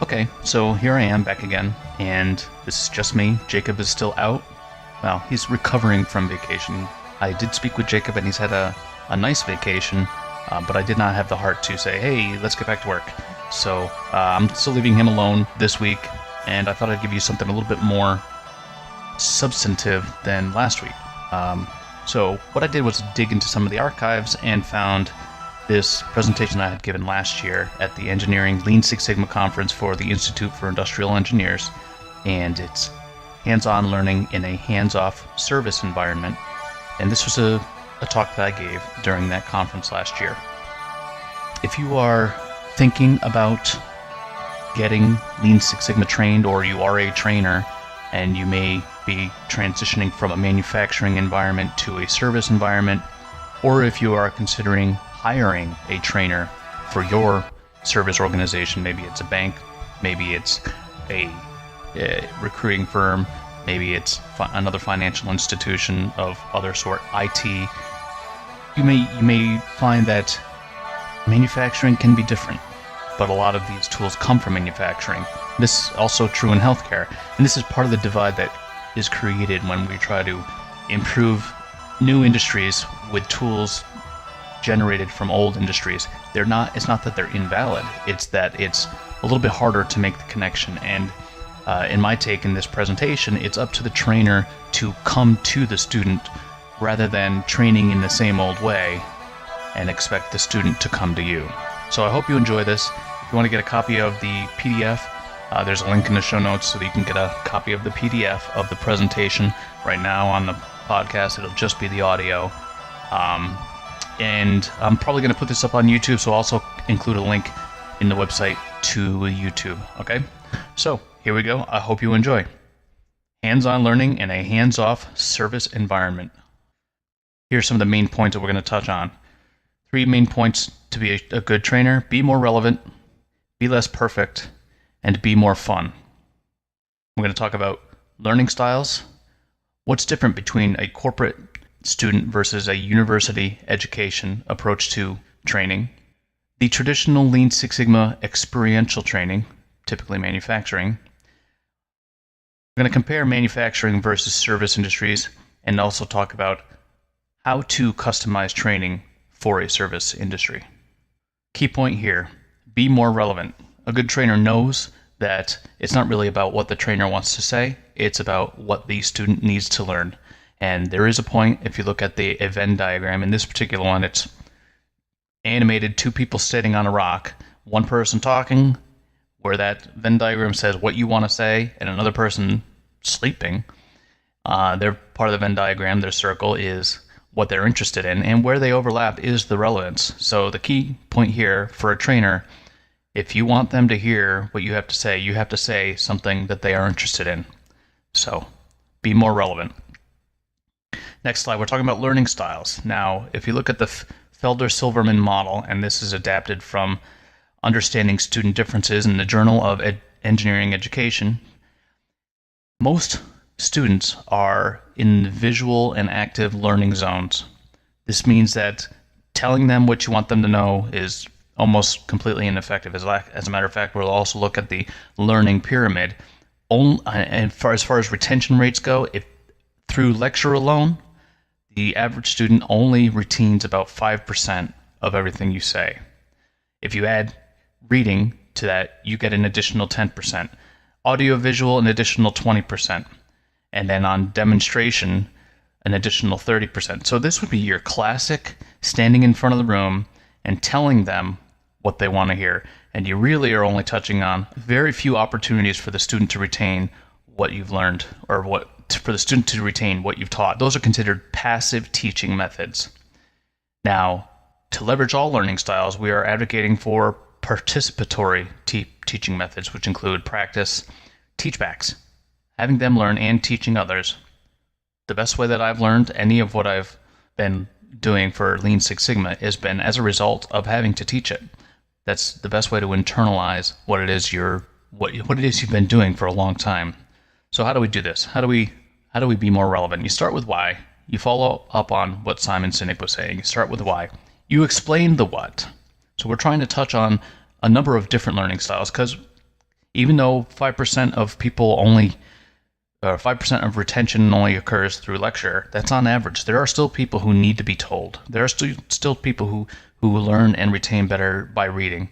Okay, so here I am back again, and this is just me. Jacob is still out. Well, he's recovering from vacation. I did speak with Jacob, and he's had a nice vacation, but I did not have the heart to say, hey, let's get back to work. So I'm still leaving him alone this week, and I thought I'd give you something a little bit more substantive than last week. So what I did was dig into some of the archives and found this presentation I had given last year at the Engineering Lean Six Sigma Conference for the Institute for Industrial Engineers, and it's hands-on learning in a hands-off service environment. And this was a talk that I gave during that conference last year. If you are thinking about getting Lean Six Sigma trained, or you are a trainer and you may be transitioning from a manufacturing environment to a service environment, or if you are considering hiring a trainer for your service organization, maybe it's a bank, maybe it's a recruiting firm, maybe it's another financial institution of other sort, IT, you may find that manufacturing can be different, but a lot of these tools come from manufacturing. This is also true in healthcare, and this is part of the divide that is created when we try to improve new industries with tools generated from old industries. It's not that they're invalid, it's that it's a little bit harder to make the connection. And in my take in this presentation, it's up to the trainer to come to the student rather than training in the same old way and expect the student to come to you. So I hope you enjoy this. If you want to get a copy of the PDF, there's a link in the show notes so that you can get a copy of the PDF of the presentation. Right now on the podcast, it'll just be the audio. And I'm probably going to put this up on YouTube, so I'll also include a link in the website to YouTube, okay? So, here we go. I hope you enjoy. Hands-on learning in a hands-off service environment. Here's some of the main points that we're going to touch on. 3 main points to be a good trainer: be more relevant, be less perfect, and be more fun. We're going to talk about learning styles, what's different between a corporate student versus a university education approach to training, the traditional Lean Six Sigma experiential training, typically manufacturing. We're going to compare manufacturing versus service industries, and also talk about how to customize training for a service industry. Key point here: be more relevant. A good trainer knows that it's not really about what the trainer wants to say, it's about what the student needs to learn. And there is a point, if you look at a Venn diagram, in this particular one, it's animated 2 people sitting on a rock, one person talking, where that Venn diagram says what you want to say, and another person sleeping. Their part of the Venn diagram, their circle, is what they're interested in, and where they overlap is the relevance. So the key point here for a trainer: if you want them to hear what you have to say something that they are interested in. So be more relevant. Next slide, we're talking about learning styles. Now, if you look at the Felder-Silverman model, and this is adapted from Understanding Student Differences in the Journal of Engineering Education, most students are in visual and active learning zones. This means that telling them what you want them to know is almost completely ineffective. As a matter of fact, we'll also look at the learning pyramid. And as far as retention rates go, if through lecture alone, the average student only retains about 5% of everything you say. If you add reading to that, you get an additional 10%. Audio-visual, an additional 20%. And then on demonstration, an additional 30%. So this would be your classic standing in front of the room and telling them what they want to hear. And you really are only touching on very few opportunities for the student to retain what you've learned, or for the student to retain what you've taught. Those are considered passive teaching methods. Now, to leverage all learning styles, we are advocating for participatory teaching methods, which include practice, teachbacks, having them learn and teaching others. The best way that I've learned any of what I've been doing for Lean Six Sigma has been as a result of having to teach it. That's the best way to internalize what it is you've been doing for a long time. So how do we do this? How do we be more relevant? You start with why. You follow up on what Simon Sinek was saying. You start with why. You explain the what. So we're trying to touch on a number of different learning styles, because Even though 5% of people only 5% of retention only occurs through lecture, that's on average. There are still people who need to be told. There are still people who learn and retain better by reading.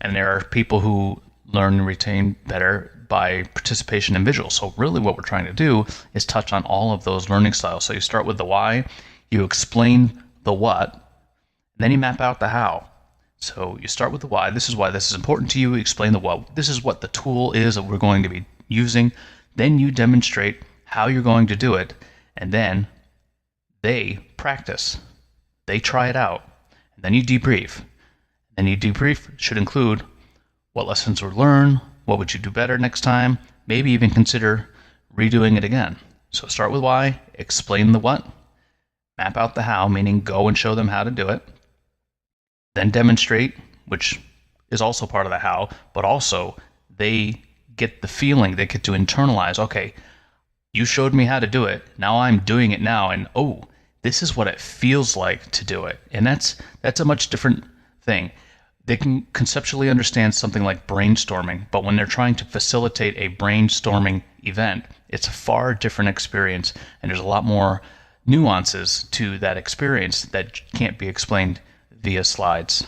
And there are people who learn and retain better by participation in visuals. So really what we're trying to do is touch on all of those learning styles. So you start with the why, you explain the what, and then you map out the how. So you start with the why. This is why this is important to you. You explain the what. This is what the tool is that we're going to be using. Then you demonstrate how you're going to do it, and then they practice. They try it out, and then you debrief. And your debrief should include what lessons were learned, what would you do better next time, maybe even consider redoing it again. So start with why, explain the what, map out the how, meaning go and show them how to do it, then demonstrate, which is also part of the how, but also they get the feeling, they get to internalize, okay, you showed me how to do it, now I'm doing it now, and oh, this is what it feels like to do it. And that's a much different thing. They can conceptually understand something like brainstorming, but when they're trying to facilitate a brainstorming event, it's a far different experience, and there's a lot more nuances to that experience that can't be explained via slides.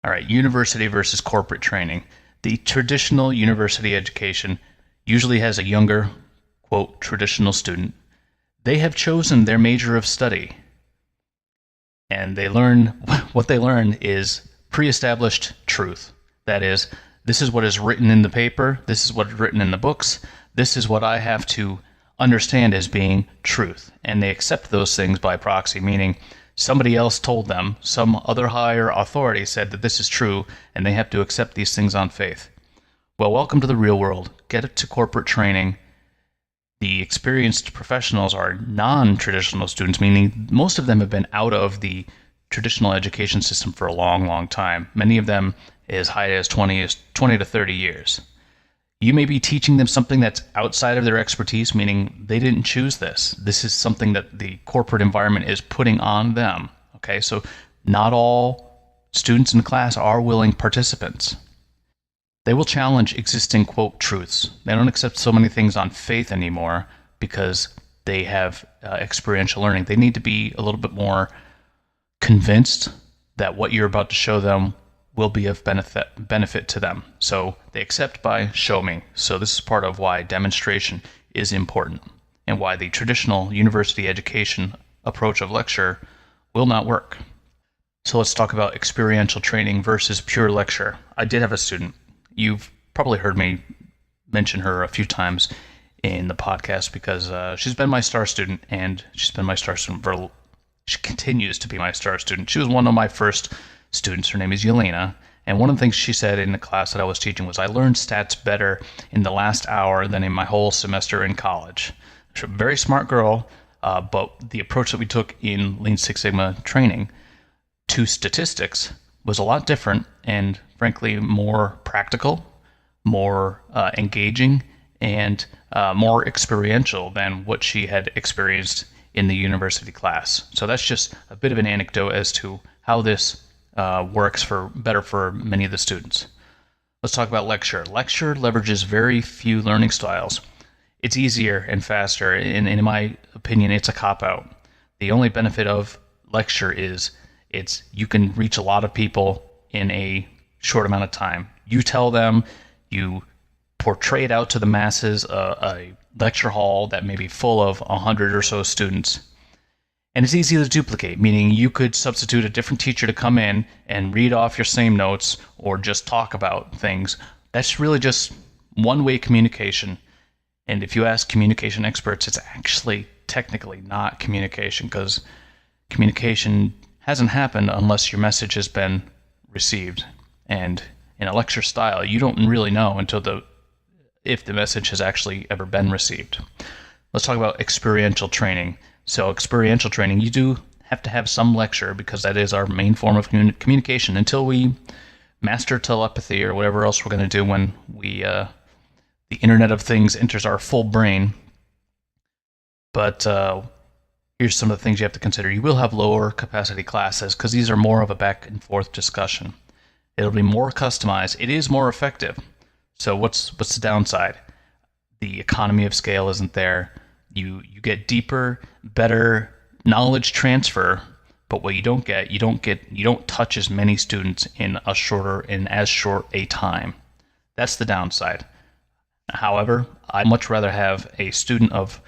All right, university versus corporate training. The traditional university education usually has a younger, quote, traditional student. They have chosen their major of study, and what they learn is pre-established truth. That is, this is what is written in the paper, this is what is written in the books, this is what I have to understand as being truth. And they accept those things by proxy, meaning somebody else told them, some other higher authority said that this is true, and they have to accept these things on faith. Well, welcome to the real world. Get it to corporate training. The experienced professionals are non-traditional students, meaning most of them have been out of the traditional education system for a long, long time. Many of them as high as 20 to 30 years. You may be teaching them something that's outside of their expertise, meaning they didn't choose this. This is something that the corporate environment is putting on them. Okay, so not all students in the class are willing participants. They will challenge existing, quote, truths. They don't accept so many things on faith anymore because they have experiential learning. They need to be a little bit more convinced that what you're about to show them will be of benefit to them. So they accept by show me. So this is part of why demonstration is important and why the traditional university education approach of lecture will not work. So let's talk about experiential training versus pure lecture. I did have a student. You've probably heard me mention her a few times in the podcast because she's been my star student, and she's been my star student she continues to be my star student. She was one of my first students. Her name is Yelena, and one of the things she said in the class that I was teaching was, I learned stats better in the last hour than in my whole semester in college. She's a very smart girl, but the approach that we took in Lean Six Sigma training to statistics was a lot different and frankly more practical, more engaging, and more experiential than what she had experienced in the university class. So that's just a bit of an anecdote as to how this works better for many of the students. Let's talk about lecture. Lecture leverages very few learning styles. It's easier and faster, and in my opinion, it's a cop-out. The only benefit of lecture is you can reach a lot of people in a short amount of time. You tell them, you portray it out to the masses, a lecture hall that may be full of 100 or so students. And it's easy to duplicate, meaning you could substitute a different teacher to come in and read off your same notes or just talk about things. That's really just one-way communication. And if you ask communication experts, it's actually technically not communication, because communication hasn't happened unless your message has been received. And in a lecture style, you don't really know until if the message has actually ever been received. Let's talk about experiential training. So experiential training, you do have to have some lecture because that is our main form of communication until we master telepathy or whatever else we're going to do when the Internet of Things enters our full brain. But here's some of the things you have to consider. You will have lower capacity classes because these are more of a back and forth discussion. It'll be more customized. It is more effective. So what's the downside? The economy of scale isn't there. You get deeper, better knowledge transfer, but what you don't touch as many students in as short a time. That's the downside. However, I'd much rather have a student of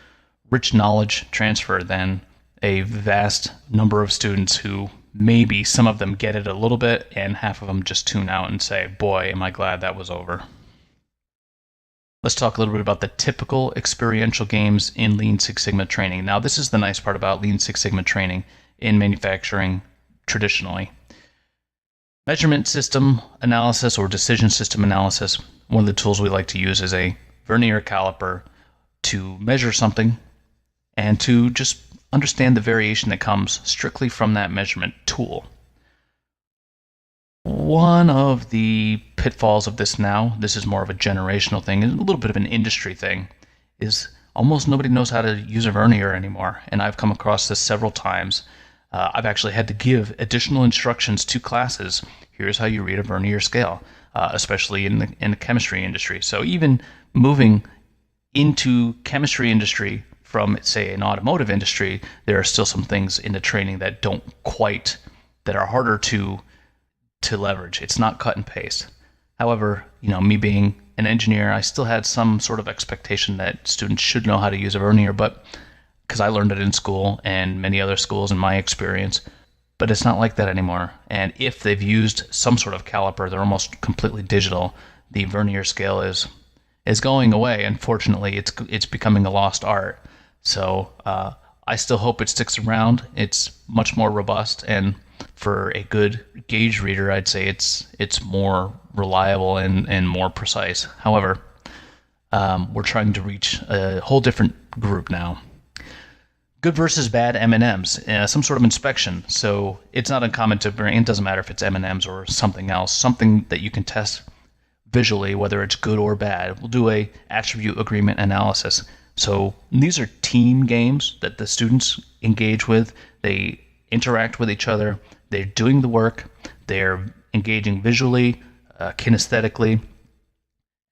rich knowledge transfer than a vast number of students who maybe some of them get it a little bit and half of them just tune out and say, boy, am I glad that was over. Let's talk a little bit about the typical experiential games in Lean Six Sigma training. Now, this is the nice part about Lean Six Sigma training in manufacturing traditionally. Measurement system analysis or decision system analysis, one of the tools we like to use is a vernier caliper to measure something and to just understand the variation that comes strictly from that measurement tool. One of the pitfalls of this now, this is more of a generational thing, and a little bit of an industry thing, is almost nobody knows how to use a vernier anymore. And I've come across this several times. I've actually had to give additional instructions to classes. Here's how you read a vernier scale, especially in the chemistry industry. So even moving into chemistry industry from, say, an automotive industry, there are still some things in the training that that are harder to leverage. It's not cut and paste. However, me being an engineer, I still had some sort of expectation that students should know how to use a vernier, but because I learned it in school and many other schools in my experience, but it's not like that anymore. And if they've used some sort of caliper, they're almost completely digital. The vernier scale is going away. Unfortunately, it's becoming a lost art. So I still hope it sticks around. It's much more robust, and for a good gauge reader, I'd say it's more reliable and more precise. However, we're trying to reach a whole different group now. Good versus bad M&Ms, some sort of inspection. So it's not uncommon to bring, it doesn't matter if it's M&Ms or something else, something that you can test visually, whether it's good or bad. We'll do a attribute agreement analysis. So these are team games that the students engage with. They interact with each other. They're doing the work. They're engaging visually, kinesthetically,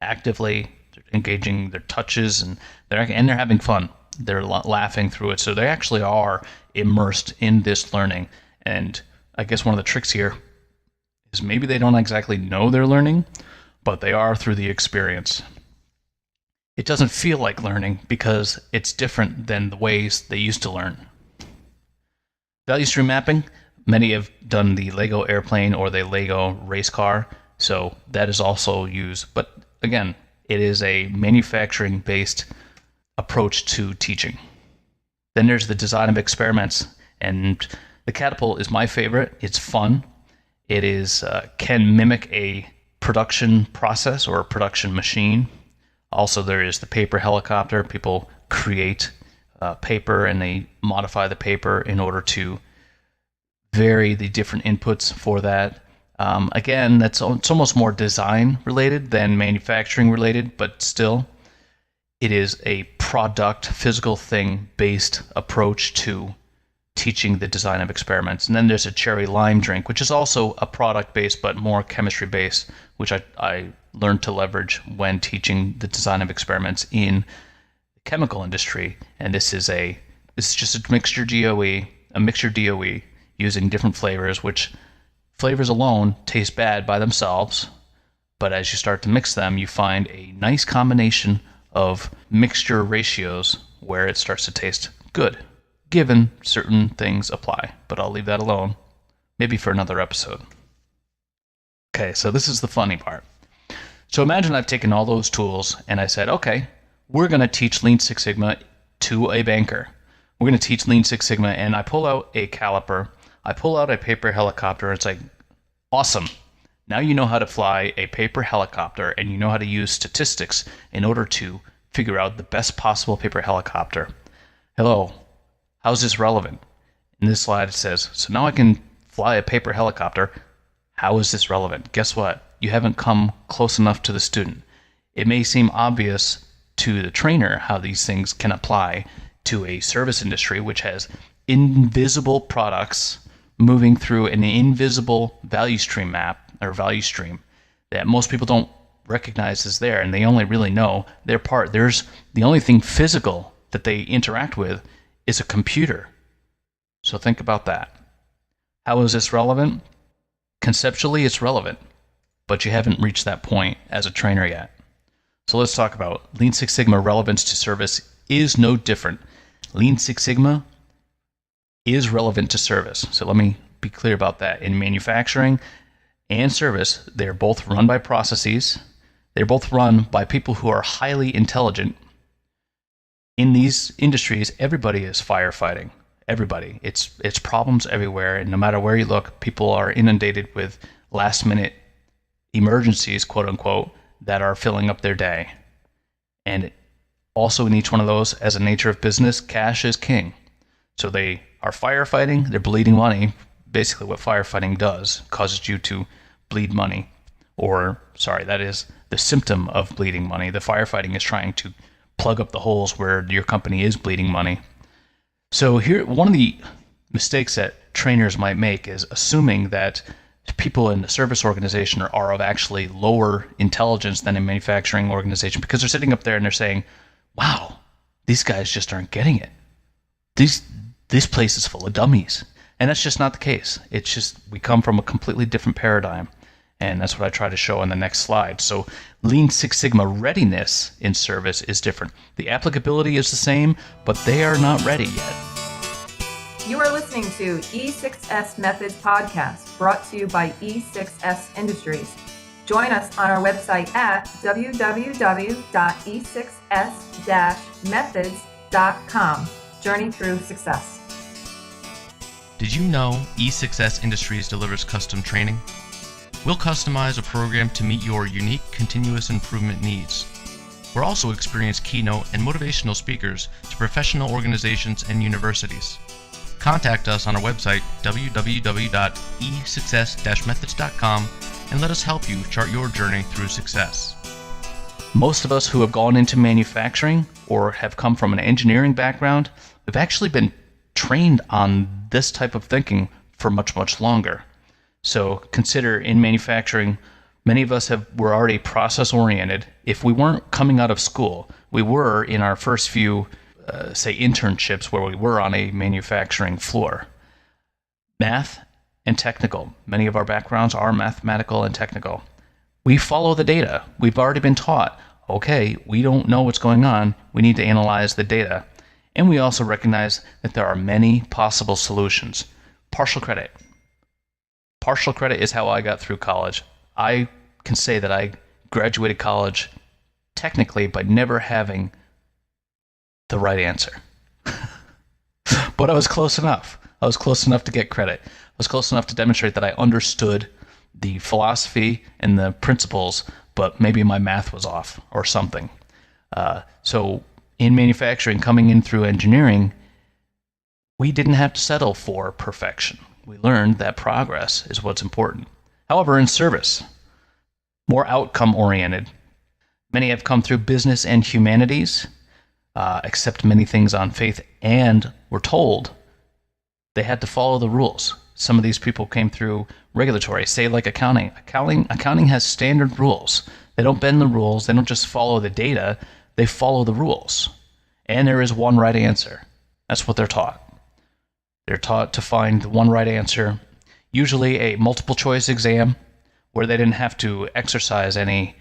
actively. They're engaging their touches, and they're having fun. They're laughing through it. So they actually are immersed in this learning. And I guess one of the tricks here is maybe they don't exactly know they're learning, but they are through the experience. It doesn't feel like learning because it's different than the ways they used to learn. Value stream mapping, many have done the Lego airplane or the Lego race car, so that is also used. But again, it is a manufacturing-based approach to teaching. Then there's the design of experiments, and the catapult is my favorite. It's fun. It can mimic a production process or a production machine. Also, there is the paper helicopter. People create paper and they modify the paper in order to vary the different inputs for that. Again, it's almost more design related than manufacturing related, but still, it is a product, physical thing based approach to teaching the design of experiments. And then there's a cherry lime drink, which is also a product based but more chemistry based, which I learned to leverage when teaching the design of experiments in the chemical industry. And this is just a mixture DOE using different flavors, which flavors alone taste bad by themselves, but as you start to mix them, you find a nice combination of mixture ratios where it starts to taste good, given certain things apply. But I'll leave that alone, maybe for another episode. Okay, so this is the funny part. So imagine I've taken all those tools and I said, okay, we're going to teach Lean Six Sigma to a banker. We're going to teach Lean Six Sigma, and I pull out a caliper, I pull out a paper helicopter, and it's like, awesome. Now you know how to fly a paper helicopter, and you know how to use statistics in order to figure out the best possible paper helicopter. Hello, how's this relevant? In this slide it says, so now I can fly a paper helicopter. How is this relevant? Guess what? You haven't come close enough to the student. It may seem obvious to the trainer how these things can apply to a service industry which has invisible products moving through an invisible value stream map or value stream that most people don't recognize is there, and they only really know their part. There's the only thing physical that they interact with is a computer. So think about that. How is this relevant? Conceptually, it's relevant, but you haven't reached that point as a trainer yet. So let's talk about Lean Six Sigma relevance to service is no different. Lean Six Sigma is relevant to service. So let me be clear about that. In manufacturing and service, they're both run by processes. They're both run by people who are highly intelligent. In these industries, everybody is firefighting. Everybody. It's problems everywhere, and no matter where you look, people are inundated with last-minute emergencies, quote unquote, that are filling up their day. And also in each one of those, as a nature of business, cash is king. So they are firefighting, they're bleeding money. Basically what firefighting does, causes you to bleed money. Or, sorry, that is the symptom of bleeding money. The firefighting is trying to plug up the holes where your company is bleeding money. So here, one of the mistakes that trainers might make is assuming that people in the service organization are of actually lower intelligence than a manufacturing organization, because they're sitting up there and they're saying, wow, these guys just aren't getting it. This place is full of dummies. And that's just not the case. It's just we come from a completely different paradigm. And that's what I try to show on the next slide. So Lean Six Sigma readiness in service is different. The applicability is the same, but they are not ready yet. You are listening to E6S Methods Podcast, brought to you by E6S Industries. Join us on our website at www.e6s-methods.com. Journey through success. Did you know E6S Industries delivers custom training? We'll customize a program to meet your unique continuous improvement needs. We're also experienced keynote and motivational speakers to professional organizations and universities. Contact us on our website, www.e6s-methods.com, and let us help you chart your journey through success. Most of us who have gone into manufacturing or have come from an engineering background, we've actually been trained on this type of thinking for much, much longer. So consider in manufacturing, many of us were already process-oriented. If we weren't coming out of school, we were in our first few, say, internships where we were on a manufacturing floor. Math and technical. Many of our backgrounds are mathematical and technical. We follow the data. We've already been taught, okay, we don't know what's going on. We need to analyze the data. And we also recognize that there are many possible solutions. Partial credit. Partial credit is how I got through college. I can say that I graduated college technically by never having the right answer. But I was close enough. I was close enough to get credit. I was close enough to demonstrate that I understood the philosophy and the principles, but maybe my math was off or something. So in manufacturing, coming in through engineering, we didn't have to settle for perfection. We learned that progress is what's important. However, in service, more outcome-oriented. Many have come through business and humanities, accept many things on faith, and were told they had to follow the rules. Some of these people came through regulatory, say like accounting. Accounting has standard rules. They don't bend the rules. They don't just follow the data. They follow the rules. And there is one right answer. That's what they're taught. They're taught to find the one right answer, usually a multiple choice exam where they didn't have to exercise any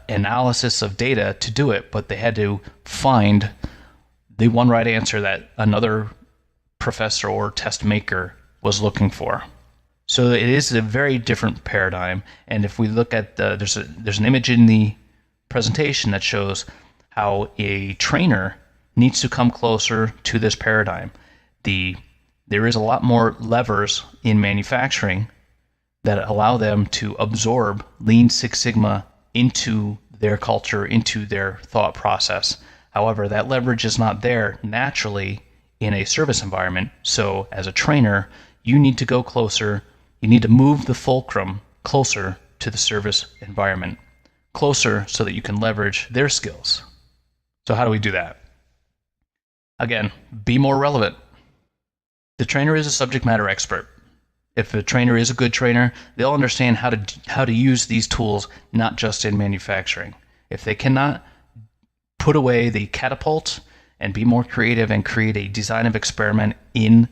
analysis of data to do it, but they had to find the one right answer that another professor or test maker was looking for. So it is a very different paradigm. And if we look at there's an image in the presentation that shows how a trainer needs to come closer to this paradigm. There is a lot more levers in manufacturing that allow them to absorb Lean Six Sigma into their culture, into their thought process. However, that leverage is not there naturally in a service environment. So as a trainer, you need to go closer. You need to move the fulcrum closer to the service environment, closer so that you can leverage their skills. So how do we do that? Again, be more relevant. The trainer is a subject matter expert. If a trainer is a good trainer, they'll understand how to use these tools, not just in manufacturing. If they cannot put away the catapult and be more creative and create a design of experiment in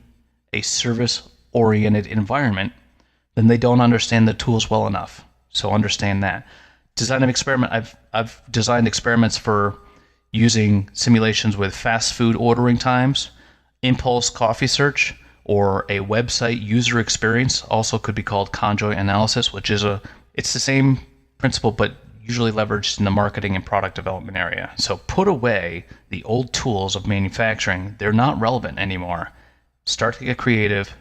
a service-oriented environment, then they don't understand the tools well enough. So understand that. Design of experiment, I've designed experiments for using simulations with fast food ordering times, impulse coffee search, or a website user experience. Also could be called conjoint analysis, which is it's the same principle but usually leveraged in the marketing and product development area. So put away the old tools of manufacturing. They're not relevant anymore. Start to get creative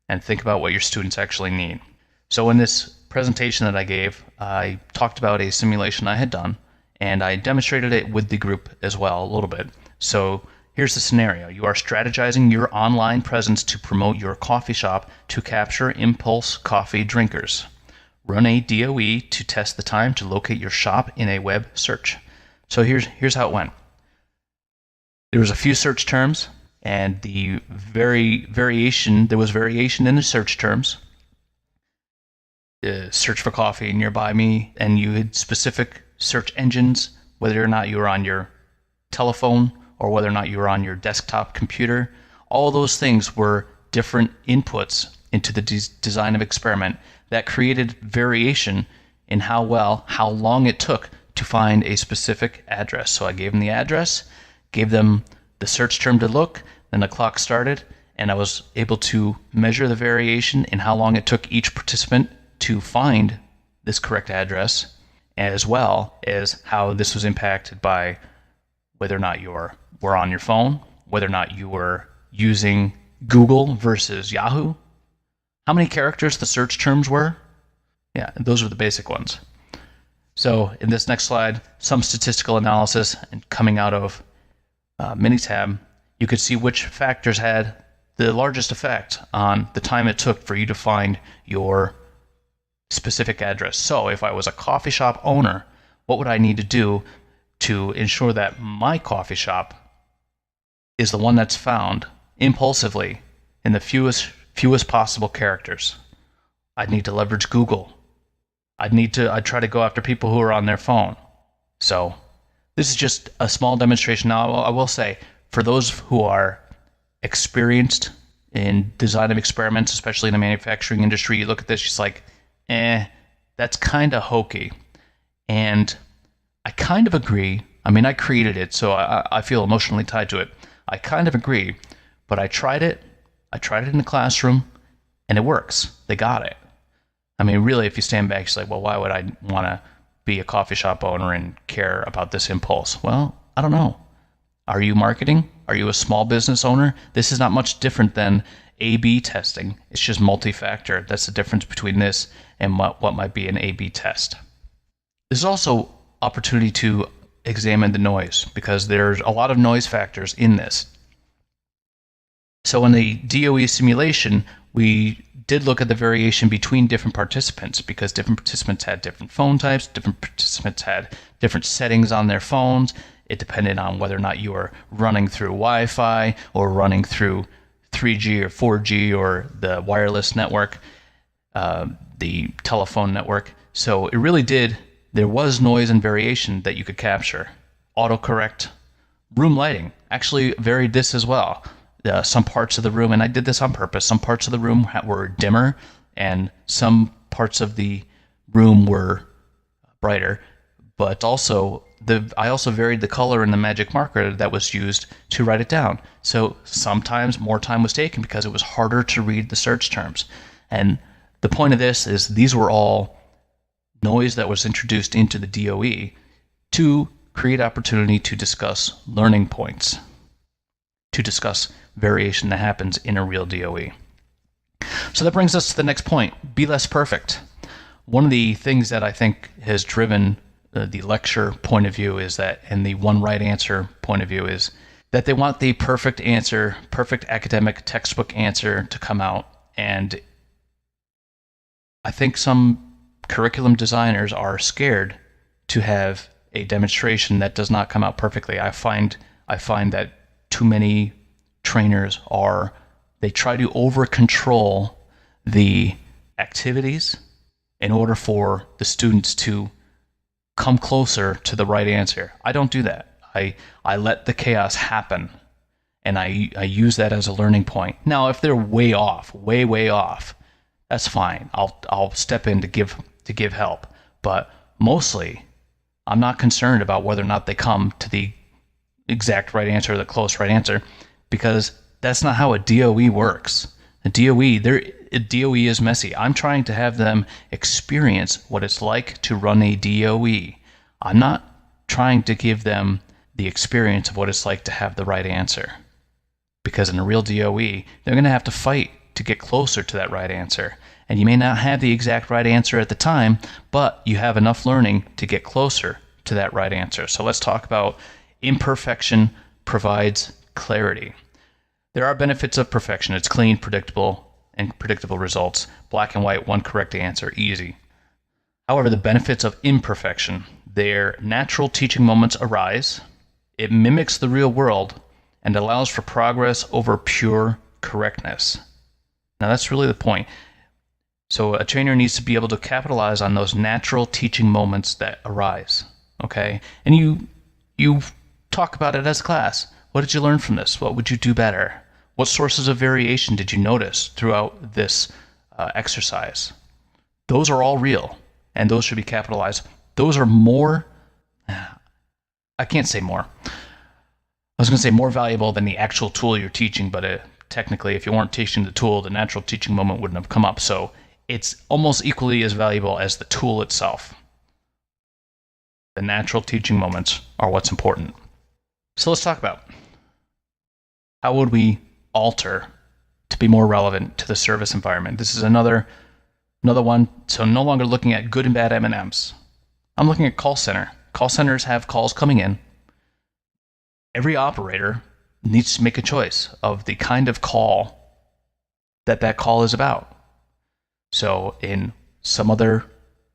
and think about what your students actually need. So in this presentation that I gave, I talked about a simulation I had done, and I demonstrated it with the group as well a little bit. So here's the scenario. You are strategizing your online presence to promote your coffee shop to capture impulse coffee drinkers. Run a DOE to test the time to locate your shop in a web search. So here's how it went. There was a few search terms, and there was variation in the search terms. Search for coffee nearby me, and you had specific search engines, whether or not you were on your telephone or whether or not you were on your desktop computer. All those things were different inputs into the design of experiment that created variation in how long it took to find a specific address. So I gave them the address, gave them the search term to look, then the clock started, and I was able to measure the variation in how long it took each participant to find this correct address, as well as how this was impacted by whether or not you were on your phone, whether or not you were using Google versus Yahoo, how many characters the search terms were. Yeah, those were the basic ones. So in this next slide, some statistical analysis and coming out of Minitab, you could see which factors had the largest effect on the time it took for you to find your specific address. So if I was a coffee shop owner, what would I need to do to ensure that my coffee shop is the one that's found impulsively in the fewest possible characters? I'd need to leverage Google. I'd try to go after people who are on their phone. So this is just a small demonstration. Now, I will say, for those who are experienced in design of experiments, especially in the manufacturing industry, you look at this, just like, that's kind of hokey. And I kind of agree. I mean, I created it, so I feel emotionally tied to it. I kind of agree, but I tried it. I tried it in the classroom, and it works. They got it. I mean, really, if you stand back, you're like, well, why would I want to be a coffee shop owner and care about this impulse? Well, I don't know. Are you marketing? Are you a small business owner? This is not much different than A/B testing. It's just multi-factor. That's the difference between this and what might be an A/B test. There's also opportunity to examine the noise, because there's a lot of noise factors in this. So in the DOE simulation, we did look at the variation between different participants, because different participants had different phone types, different participants had different settings on their phones. It depended on whether or not you were running through Wi-Fi or running through 3G or 4G or the wireless network, the telephone network. So it really did, there was noise and variation that you could capture. Autocorrect, room lighting actually varied this as well. Some parts of the room, and I did this on purpose, some parts of the room were dimmer and some parts of the room were brighter, but also I also varied the color in the magic marker that was used to write it down. So sometimes more time was taken because it was harder to read the search terms. And the point of this is these were all noise that was introduced into the DOE to create opportunity to discuss learning points, to discuss variation that happens in a real DOE. So that brings us to the next point, be less perfect. One of the things that I think has driven the lecture point of view is that, and the one right answer point of view is that they want the perfect answer, perfect academic textbook answer to come out. And I think some curriculum designers are scared to have a demonstration that does not come out perfectly. I find that too many trainers they try to over control the activities in order for the students to come closer to the right answer. I don't do that. I let the chaos happen, and I use that as a learning point. Now, if they're way off, way off, that's fine. I'll step in to give help. But mostly, I'm not concerned about whether or not they come to the exact right answer or the close right answer, because that's not how a DOE works. A DOE is messy. I'm trying to have them experience what it's like to run a DOE. I'm not trying to give them the experience of what it's like to have the right answer. Because in a real DOE, they're going to have to fight to get closer to that right answer. And you may not have the exact right answer at the time, but you have enough learning to get closer to that right answer. So let's talk about imperfection provides clarity. There are benefits of perfection. It's clean, predictable, and predictable results. Black and white, one correct answer, easy. However, the benefits of imperfection, their natural teaching moments arise, it mimics the real world, and allows for progress over pure correctness. Now that's really the point. So a trainer needs to be able to capitalize on those natural teaching moments that arise, okay? And you talk about it as a class. What did you learn from this? What would you do better? What sources of variation did you notice throughout this exercise? Those are all real, and those should be capitalized. Those are more, I can't say more. I was going to say more valuable than the actual tool you're teaching, but technically, if you weren't teaching the tool, the natural teaching moment wouldn't have come up. So it's almost equally as valuable as the tool itself. The natural teaching moments are what's important. So let's talk about how would we alter to be more relevant to the service environment. This is another one. So no longer looking at good and bad M&Ms. I'm looking at call center. Call centers have calls coming in. Every operator needs to make a choice of the kind of call that call is about. So in some other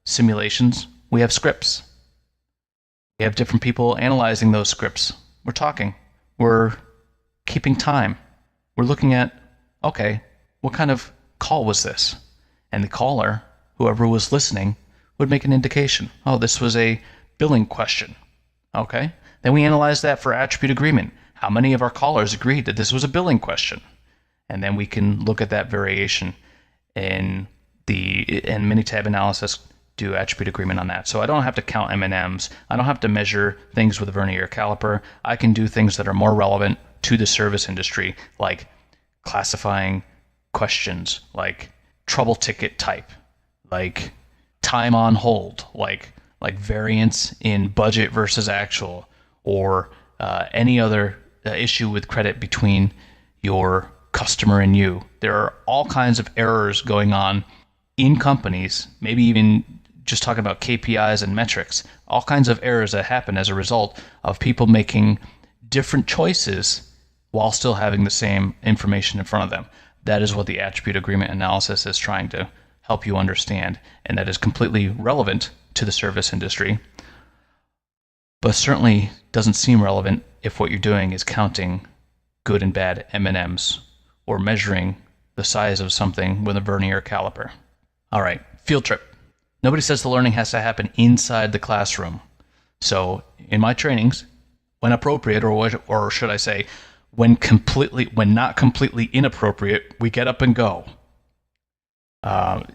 simulations, we have scripts. We have different people analyzing those scripts. We're talking. We're keeping time. We're looking at, okay, what kind of call was this? And the caller, whoever was listening, would make an indication. Oh, this was a billing question. Okay. Then we analyze that for attribute agreement. How many of our callers agreed that this was a billing question? And then we can look at that variation in Minitab analysis, do attribute agreement on that. So I don't have to count M&Ms. I don't have to measure things with a vernier caliper. I can do things that are more relevant to the service industry, like classifying questions, like trouble ticket type, like time on hold, like variance in budget versus actual, or any other issue with credit between your customer and you. There are all kinds of errors going on in companies, maybe even just talking about KPIs and metrics, all kinds of errors that happen as a result of people making different choices while still having the same information in front of them. That is what the attribute agreement analysis is trying to help you understand, and that is completely relevant to the service industry, but certainly doesn't seem relevant if what you're doing is counting good and bad M&Ms or measuring the size of something with a vernier caliper. All right, field trip. Nobody says the learning has to happen inside the classroom. So in my trainings, when appropriate, or should I say, when not completely inappropriate, we get up and go.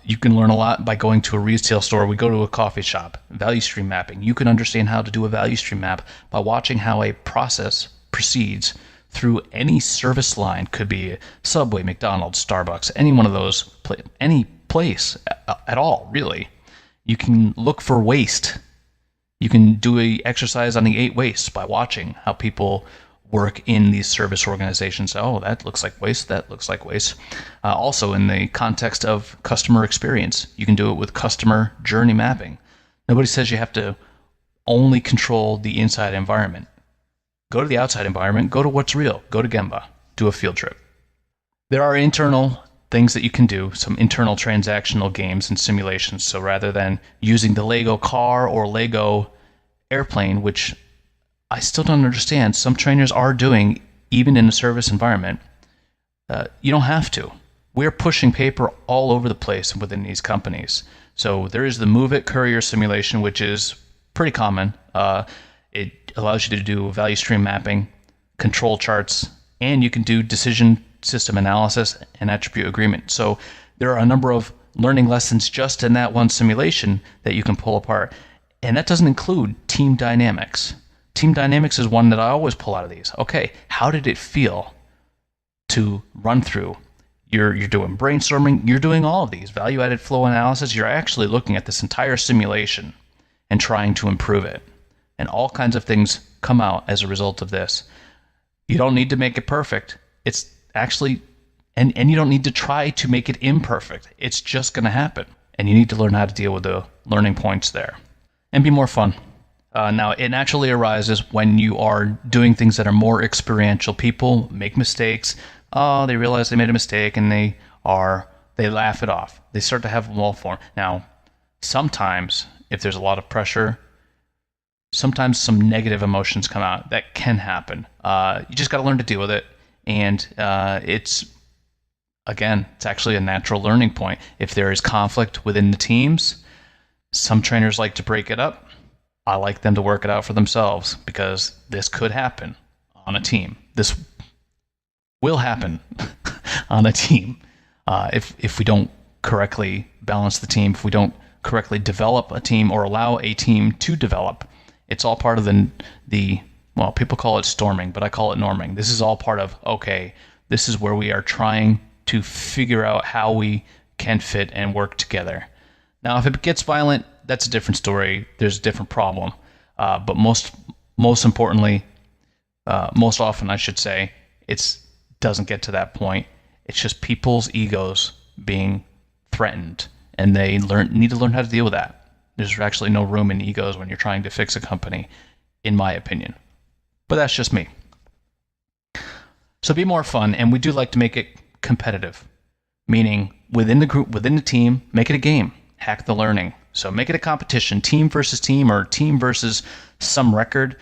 You can learn a lot by going to a retail store. We go to a coffee shop. Value stream mapping. You can understand how to do a value stream map by watching how a process proceeds through any service line. Could be Subway, McDonald's, Starbucks, any one of those, any place at all, really. You can look for waste. You can do an exercise on the 8 wastes by watching how people work in these service organizations. Oh, that looks like waste. That looks like waste. Also, in the context of customer experience, you can do it with customer journey mapping. Nobody says you have to only control the inside environment. Go to the outside environment. Go to what's real. Go to Gemba. Do a field trip. There are internal things that you can do, some internal transactional games and simulations. So rather than using the Lego car or Lego airplane, which I still don't understand, some trainers are doing, even in a service environment, you don't have to. we're pushing paper all over the place within these companies. So there is the Move It Courier simulation, which is pretty common. It allows you to do value stream mapping, control charts, and you can do decision system analysis and attribute agreement. So there are a number of learning lessons just in that one simulation that you can pull apart. And that doesn't include team dynamics. Team dynamics is one that I always pull out of these. Okay, how did it feel to run through? You're doing brainstorming, you're doing all of these value-added flow analysis. You're actually looking at this entire simulation and trying to improve it. And all kinds of things come out as a result of this. You don't need to make it perfect. It's actually, and you don't need to try to make it imperfect. It's just going to happen. And you need to learn how to deal with the learning points there. And be more fun. Now, it naturally arises when you are doing things that are more experiential. People make mistakes. Oh, they realize they made a mistake, and they laugh it off. They start to have wall form. Now, sometimes, if there's a lot of pressure, sometimes some negative emotions come out. That can happen. You just got to learn to deal with it. And it's actually a natural learning point. If there is conflict within the teams, some trainers like to break it up. I like them to work it out for themselves, because this could happen on a team. This will happen on a team if we don't correctly balance the team, if we don't correctly develop a team or allow a team to develop. It's all part of the well, people call it storming, but I call it norming. This is all part of, okay, this is where we are trying to figure out how we can fit and work together. Now, if it gets violent, that's a different story. There's a different problem. But most importantly, most often I should say, it doesn't get to that point. It's just people's egos being threatened, and they need to learn how to deal with that. There's actually no room in egos when you're trying to fix a company, in my opinion. But that's just me. So be more fun, and we do like to make it competitive, meaning within the group, within the team, make it a game. Hack the learning. So make it a competition, team versus team, or team versus some record.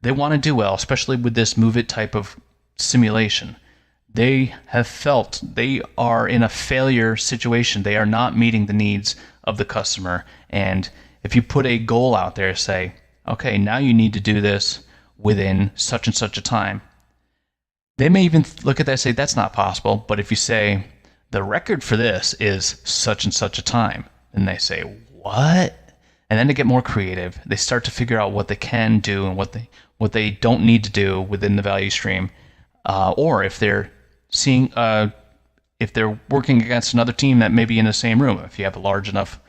They want to do well, especially with this Move It type of simulation. They have felt they are in a failure situation. They are not meeting the needs of the customer. And if you put a goal out there, say, okay, now you need to do this within such and such a time, they may even look at that and say, that's not possible. But if you say, the record for this is such and such a time, then they say, what? And then they get more creative. They start to figure out what they can do and what they don't need to do within the value stream. Or if they're seeing, if they're working against another team that may be in the same room, if you have a large enough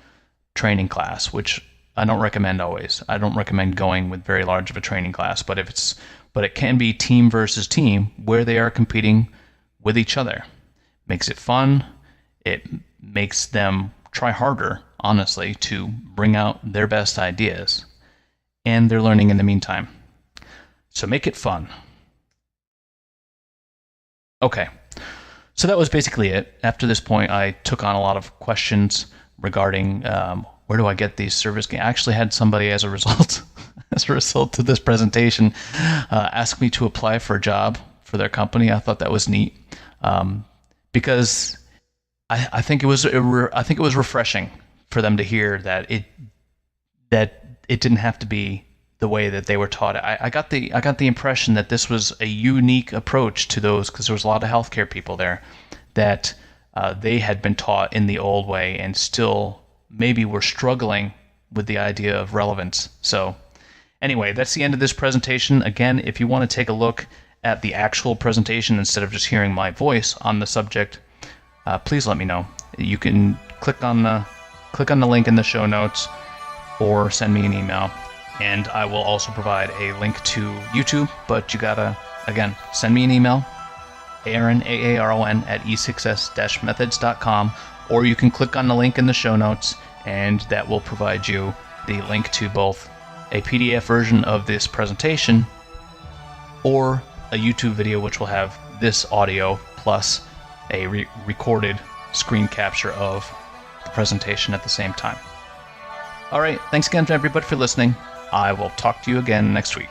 training class, which I don't recommend always. I don't recommend going with very large of a training class, but it can be team versus team where they are competing with each other. Makes it fun. It makes them try harder, honestly, to bring out their best ideas. And they're learning in the meantime. So make it fun. Okay, so that was basically it. After this point, I took on a lot of questions regarding where do I get these service games. I actually had somebody, as a result of this presentation, ask me to apply for a job for their company. I thought that was neat because I think it was refreshing for them to hear that it didn't have to be the way that they were taught. I got the impression that this was a unique approach to those, because there was a lot of healthcare people there that they had been taught in the old way and still maybe were struggling with the idea of relevance. So anyway, that's the end of this presentation. Again, if you want to take a look at the actual presentation instead of just hearing my voice on the subject, please let me know. You can click on the link in the show notes or send me an email. And I will also provide a link to YouTube, but you gotta, again, send me an email, Aaron, Aaron, at e6s-methods.com, or you can click on the link in the show notes, and that will provide you the link to both a PDF version of this presentation or a YouTube video which will have this audio plus a recorded screen capture of the presentation at the same time. All right, thanks again to everybody for listening. I will talk to you again next week.